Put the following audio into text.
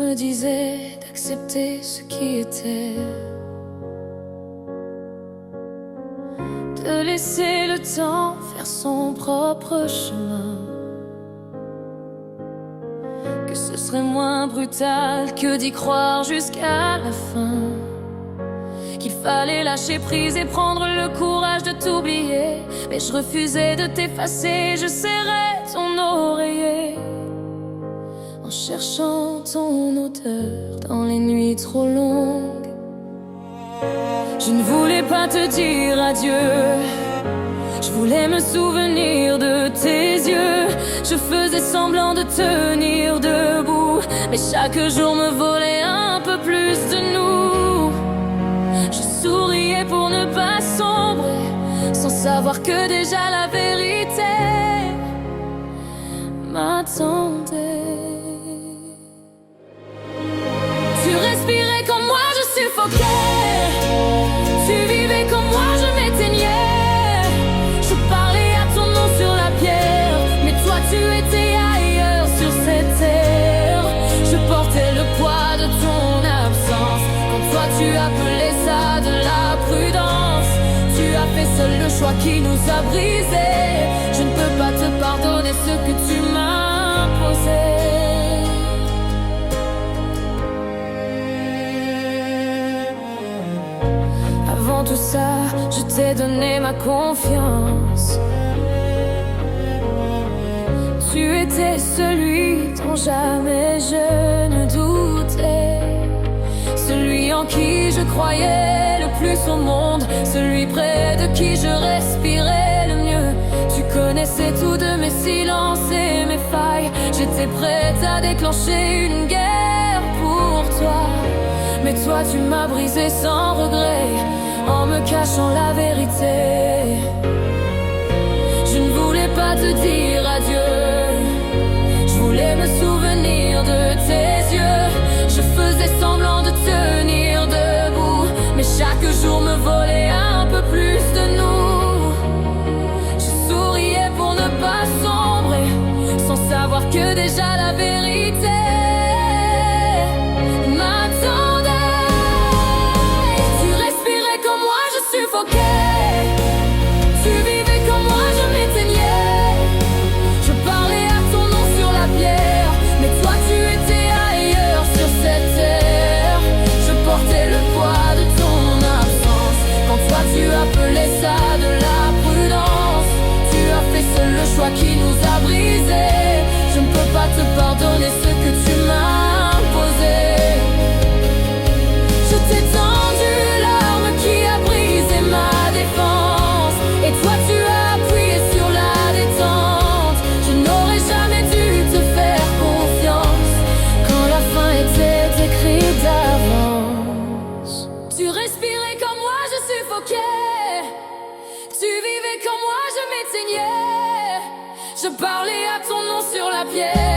me disait d'accepter ce qui était, de laisser le temps faire son propre chemin, que ce serait moins brutal que d'y croire jusqu'à la fin, qu'il fallait lâcher prise et prendre le courage de t'oublier. Mais je refusais de t'effacer, je serrais ton oreiller en cherchant ton odeur dans les nuits trop longues. Je ne voulais pas te dire adieu, je voulais me souvenir de tes yeux. Je faisais semblant de tenir debout, mais chaque jour me volait un peu plus de nous. Je souriais pour ne pas sombrer, sans savoir que déjà la vérité m'attendait. Tu respirais comme moi, je suffoquais. Tu vivais comme moi, je m'éteignais. Je parlais à ton nom sur la pierre, mais toi tu étais ailleurs sur cette terre. Je portais le poids de ton absence. Quand toi tu appelais ça de la prudence, tu as fait seul le choix qui nous a brisés. Je ne peux pas te pardonner ce que tu m'as imposé. Avant tout ça, je t'ai donné ma confiance. Tu étais celui dont jamais je ne doutais, celui en qui je croyais le plus au monde, celui près de qui je respirais le mieux. Tu connaissais tout de mes silences et mes failles. J'étais prête à déclencher une guerre pour toi, mais toi tu m'as brisé sans regret en me cachant la vérité. Je ne voulais pas te dire adieu, je voulais me souvenir de tes yeux. Je faisais semblant de tenir debout, mais chaque jour me volait un peu plus de nous. Je souriais pour ne pas sombrer, sans savoir que déjà la vérité m'attendait. Tu respirais comme moi, je suffoquais. Tu vivais comme moi, je m'éteignais. Je parlais à ton nom sur la pierre, mais toi tu étais ailleurs sur cette terre. Je portais le poids de ton absence. Quand toi tu appelais ça de la prudence, tu as fait seul le choix qui nous a brisés. Je ne peux pas te pardonner ce que tu m'as imposé. Je t'ai tendu l'arme qui a brisé ma défense, et toi tu as appuyé sur la détente. Je n'aurais jamais dû te faire confiance quand la fin était écrite d'avance. Tu respirais comme moi, je suffoquais. Tu vivais comme moi, je m'éteignais. Je parlais à ton nom sur la pierre.